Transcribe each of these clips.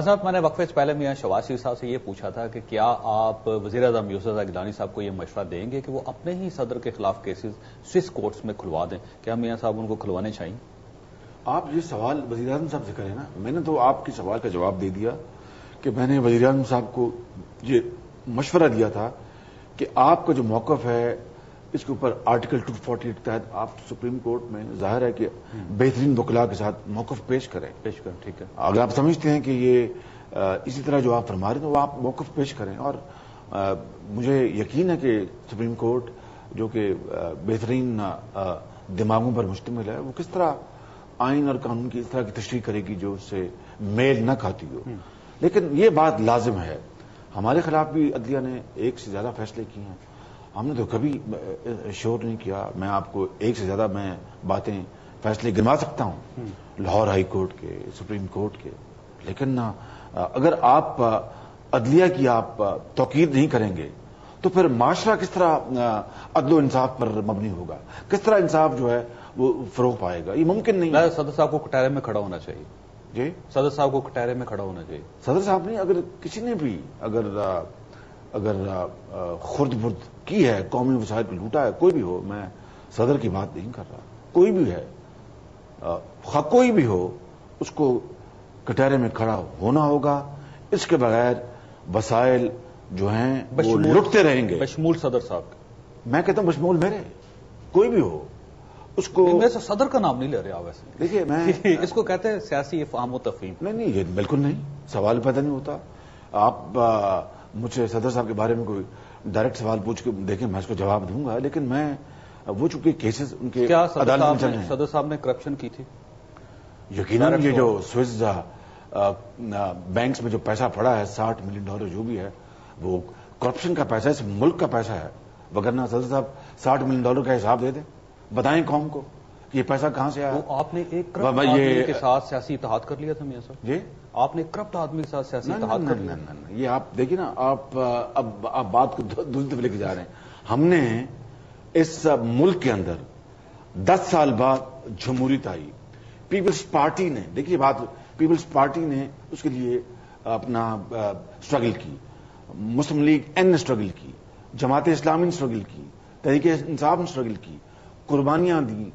صاحب میں نے وقفے سے پہلے میاں شہباز شریف صاحب سے یہ پوچھا تھا کہ کیا آپ وزیر اعظم یوسف رضا گیلانی صاحب کو یہ مشورہ دیں گے کہ وہ اپنے ہی صدر کے خلاف کیسز سوئس کورٹس میں کھلوا دیں؟ کیا میاں صاحب ان کو کھلوانے چاہیے؟ آپ یہ سوال وزیر اعظم صاحب سے کریں نا. میں نے تو آپ کے سوال کا جواب دے دیا کہ میں نے وزیر اعظم صاحب کو یہ مشورہ دیا تھا کہ آپ کا جو موقف ہے اس کے اوپر آرٹیکل 248 کے تحت آپ سپریم کورٹ میں ظاہر ہے کہ بہترین وکلاء کے ساتھ موقف پیش کریں. ٹھیک ہے. اگر آپ سمجھتے ہیں کہ یہ اسی طرح جو آپ فرما رہے ہیں تو آپ موقف پیش کریں. اور مجھے یقین ہے کہ سپریم کورٹ جو کہ بہترین دماغوں پر مشتمل ہے وہ کس طرح آئین اور قانون کی اس طرح کی تشریح کرے گی جو اس سے میل نہ کھاتی ہو. لیکن یہ بات لازم ہے، ہمارے خلاف بھی عدلیہ نے ایک سے زیادہ فیصلے کیے ہیں. ہم نے تو کبھی شور نہیں کیا. میں آپ کو ایک سے زیادہ میں باتیں فیصلے گنوا سکتا ہوں، لاہور ہائی کورٹ کے، سپریم کورٹ کے. لیکن اگر آپ عدلیہ کی آپ توقیر نہیں کریں گے تو پھر معاشرہ کس طرح عدل و انصاف پر مبنی ہوگا؟ کس طرح انصاف جو ہے وہ فروغ پائے گا؟ یہ ممکن نہیں ہے. صدر صاحب کو کٹہرے میں کھڑا ہونا چاہیے. جی صدر صاحب کو کٹہرے میں کھڑا ہونا چاہیے. صدر صاحب نہیں، اگر کسی نے بھی اگر خرد برد کی ہے، قومی وسائل کو لوٹا ہے، کوئی بھی ہو، میں صدر کی بات نہیں کر رہا، کوئی بھی ہے، کوئی بھی ہو، اس کو کٹہرے میں کھڑا ہونا ہوگا. اس کے بغیر وسائل جو ہیں وہ لٹتے رہیں گے. بشمول صدر صاحب. میں کہتا ہوں بشمول میرے، کوئی بھی ہو اس کو. میں صدر کا نام نہیں لے رہے آپ ویسے. دیکھیے میں اس کو کہتے ہیں سیاسی افہام و تفہیم. نہیں یہ بالکل نہیں، سوال پیدا نہیں ہوتا. آپ مجھ سے صدر صاحب کے بارے میں کوئی ڈائریکٹ سوال پوچھ کے دیکھیں، میں اس کو جواب دوں گا. لیکن میں وہ چونکہ کیسز ان کے عدالت میں چل رہے ہیں. صدر صاحب نے کرپشن کی تھی؟ یقیناً یہ جو سوئس بینکس میں جو پیسہ پڑا ہے $60 ملین جو بھی ہے وہ کرپشن کا پیسہ، اس ملک کا پیسہ ہے. وگرنہ صدر صاحب $60 ملین کا حساب دے دیں، بتائیں قوم کو کہ یہ پیسہ کہاں سے آیا. آپ نے ایک کرپٹ آدمی کے ساتھ سیاسی اتحاد کر لیا تھا میاں صاحب. جی آپ نے کرپٹ آدمی کے ساتھ سیاسی اتحاد کر لیا. یہ آپ دیکھیے نا، آپ بات کو دوسری طرف لے کے جا رہے ہیں. ہم نے اس ملک کے اندر 10 سال بعد جمہوریت آئی. پیپلز پارٹی نے، دیکھیے بات، پیپلز پارٹی نے اس کے لیے اپنا سٹرگل کی، مسلم لیگ این نے سٹرگل کی، جماعت اسلامی نے سٹرگل کی، تحریک انصاف نے سٹرگل کی، قربانیاں دی،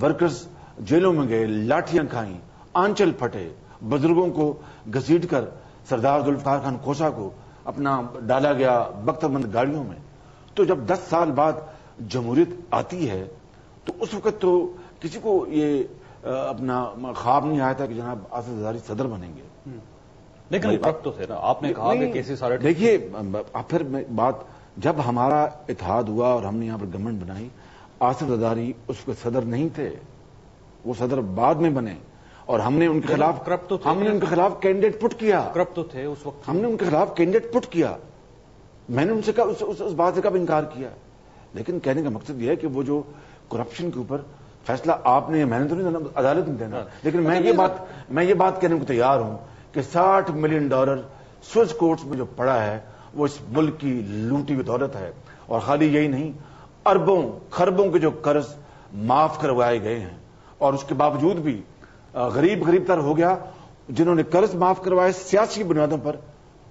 ورکرز جیلوں میں گئے، لاٹھیاں کھائیں، آنچل پھٹے، بزرگوں کو گھسیٹ کر سردار ذوالفقار خان کھوسا کو اپنا ڈالا گیا بختر بند گاڑیوں میں. تو جب 10 سال بعد جمہوریت آتی ہے تو اس وقت تو کسی کو یہ اپنا خواب نہیں آیا تھا کہ جناب آصف زرداری صدر بنیں گے. لیکن وقت تو تھے نا، آپ نے کہا کہ کیسے سارے. دیکھیے پھر بات، جب ہمارا اتحاد ہوا اور ہم نے یہاں پر گورنمنٹ بنائی، آصف زرداری اس وقت صدر نہیں تھے، وہ صدر بعد میں بنے. اور ہم نے ان کے خلاف ان کے خلاف کینڈیڈیٹ پٹ کیا. کرپٹ تو تھے اس وقت. ہم نے ان کے خلاف کینڈیڈیٹ پٹ کیا. میں نے ان سے اس بات سے کب انکار کیا. لیکن کہنے کا مقصد یہ ہے کہ وہ جو کرپشن کے اوپر فیصلہ آپ نے، میں نے تو نہیں دینا، عدالت نہیں دینا. لیکن میں یہ بات کہنے کو تیار ہوں کہ $60 ملین سوئس کورٹس میں جو پڑا ہے وہ اس ملک کی لوٹی ہوئی دولت ہے. اور خالی یہی نہیں، اربوں خربوں کے جو قرض معاف کروائے گئے ہیں، اور اس کے باوجود بھی غریب تر ہو گیا. جنہوں نے قرض معاف کروائے سیاسی بنیادوں پر،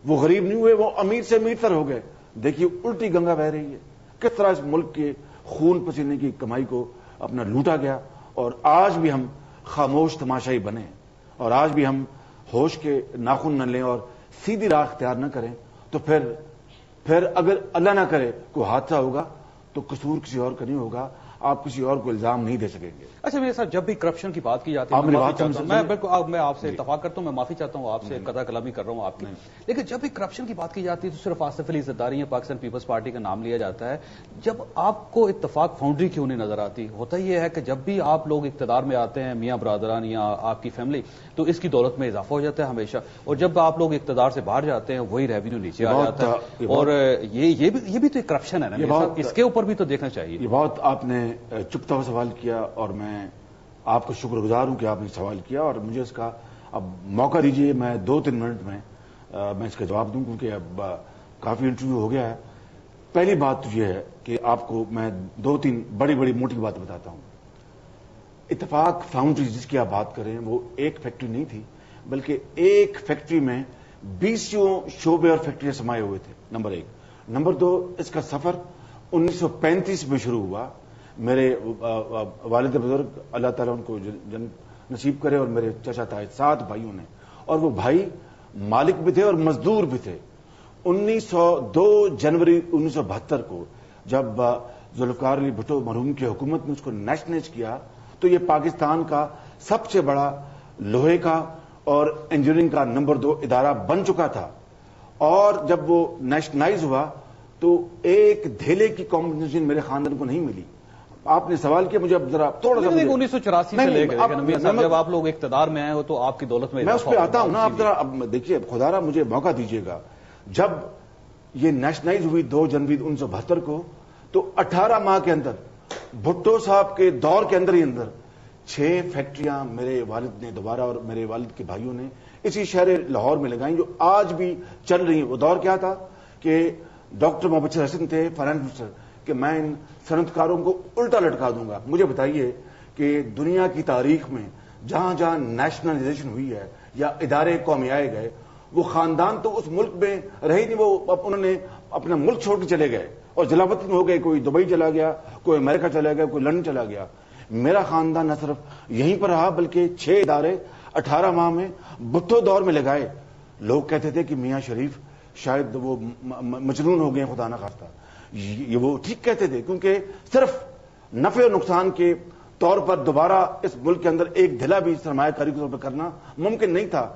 وہ غریب نہیں ہوئے، وہ امیر سے امیر تر ہو گئے. دیکھیے الٹی گنگا بہ رہی ہے. کس طرح اس ملک کے خون پسینے کی کمائی کو اپنا لوٹا گیا. اور آج بھی ہم خاموش تماشائی بنے، اور آج بھی ہم ہوش کے ناخن نہ لیں اور سیدھی راہ اختیار نہ کریں تو پھر اگر اللہ نہ کرے کوئی حادثہ ہوگا تو قصور کسی اور کا نہیں ہوگا. آپ کسی اور کو الزام نہیں دے سکیں گے. اچھا میرے ساتھ جب بھی کرپشن کی بات کی جاتی ہے، میں بالکل میں آپ سے اتفاق کرتا ہوں، میں معافی چاہتا ہوں، آپ سے قطع کلامی کر رہا ہوں آپ کی. لیکن جب بھی کرپشن کی بات کی جاتی ہے تو صرف آصف علی زرداری یا پاکستان پیپلز پارٹی کا نام لیا جاتا ہے. جب آپ کو اتفاق فاؤنڈری کیوں نہیں نظر آتی؟ ہوتا یہ ہے کہ جب بھی آپ لوگ اقتدار میں آتے ہیں، میاں برادران یا آپ کی فیملی، تو اس کی دولت میں اضافہ ہو جاتا ہے ہمیشہ. اور جب آپ لوگ اقتدار سے باہر جاتے ہیں وہی ریونیو نیچے آ جاتا ہے. اور یہ بھی تو ایک کرپشن ہے نا، اس کے اوپر بھی تو دیکھنا چاہیے. یہ بہت آپ نے چپتا ہوا سوال کیا اور میں آپ کا شکر گزار ہوں کہ آپ نے سوال کیا. اور مجھے اس کا اب موقع دیجیے، میں 2-3 منٹ میں اس کا جواب دوں، کیونکہ اب کافی انٹرویو ہو گیا ہے. پہلی بات تو یہ ہے کہ آپ کو میں 2-3 بڑی موٹی بات بتاتا ہوں. اتفاق فاؤنڈری جس کی آپ بات کریں وہ ایک فیکٹری نہیں تھی، بلکہ ایک فیکٹری میں 20 شعبے اور فیکٹریاں سمائے ہوئے تھے، نمبر 1۔ نمبر 2، اس کا سفر 1935 میں شروع ہوا۔ میرے والد بزرگ اللہ تعالیٰ ان کو جنت نصیب کرے اور میرے چچا تائے 7 بھائیوں نے، اور وہ بھائی مالک بھی تھے اور مزدور بھی تھے۔ 2 جنوری 1972 کو جب ذوالفقار علی بھٹو مرحوم کی حکومت نے اس کو نیشنلائز کیا تو یہ پاکستان کا سب سے بڑا لوہے کا اور انجینئرنگ کا نمبر 2 ادارہ بن چکا تھا، اور جب وہ نیشنلائز ہوا تو ایک دھیلے کی کمپنسیشن میرے خاندان کو نہیں ملی۔ آپ نے سوال کیا، مجھے اب ذرا تھوڑا سا 1984 سے لے کر جب آپ لوگ اقتدار میں آئے ہو تو آپ کی دولت میں اس پہ آتا ہوں نا، آپ ذرا اب دیکھیے، خدا را مجھے موقع دیجیے گا۔ جب یہ نیشنلائز ہوئی 2 جنوری 1972 کو، تو 18 ماہ کے اندر بھٹو صاحب کے دور کے اندر ہی 6 فیکٹریاں میرے والد نے دوبارہ اور میرے والد کے بھائیوں نے اسی شہر لاہور میں لگائیں، جو آج بھی چل رہی ہیں۔ وہ دور کیا تھا کہ ڈاکٹر محمد حسن تھے فائنانس منسٹر، کہ میں ان صنعت کاروں کو الٹا لٹکا دوں گا۔ مجھے بتائیے کہ دنیا کی تاریخ میں جہاں جہاں نیشنلائزیشن ہوئی ہے یا ادارے قومی آئے گئے، وہ خاندان تو اس ملک میں رہے نہیں، وہ انہوں نے اپنا ملک چھوڑ کے چلے گئے اور جلاوطن ہو گئے۔ کوئی دبئی چلا گیا، کوئی امریکہ چلا گیا، کوئی لندن چلا گیا۔ میرا خاندان نہ صرف یہیں پر رہا بلکہ 6 ادارے 18 ماہ میں بھٹو دور میں لگائے۔ لوگ کہتے تھے کہ میاں شریف شاید وہ مجنون ہو گئے، خدا نہ خواستہ۔ یہ وہ ٹھیک کہتے تھے، کیونکہ صرف نفع و نقصان کے طور پر دوبارہ اس ملک کے اندر ایک دھلا بھی سرمایہ کاری کے طور پر کرنا ممکن نہیں تھا۔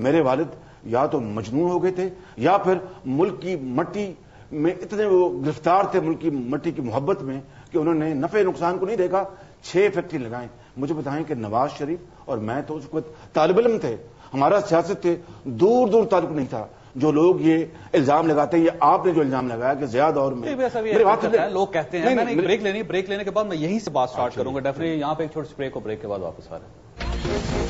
میرے والد یا تو مجنون ہو گئے تھے یا پھر ملک کی مٹی میں اتنے وہ گرفتار تھے، ملک کی مٹی کی محبت میں، کہ انہوں نے نفع نقصان کو نہیں دیکھا۔ 6 فیکٹری لگائیں۔ مجھے بتائیں کہ نواز شریف اور میں تو اس وقت طالب علم تھے، ہمارا سیاست سے دور دور تعلق نہیں تھا۔ جو لوگ یہ الزام لگاتے ہیں، یہ آپ نے جو الزام لگایا کہ زیادہ دور میں لوگ کہتے ہیں، میں نے بریک لینی، بریک لینے کے بعد میں یہیں سے بات سٹارٹ کروں گا ڈیفینیٹلی۔ یہاں پہ ایک چھوٹی سی بریک، اور بریک کے بعد واپس آ رہے ہیں۔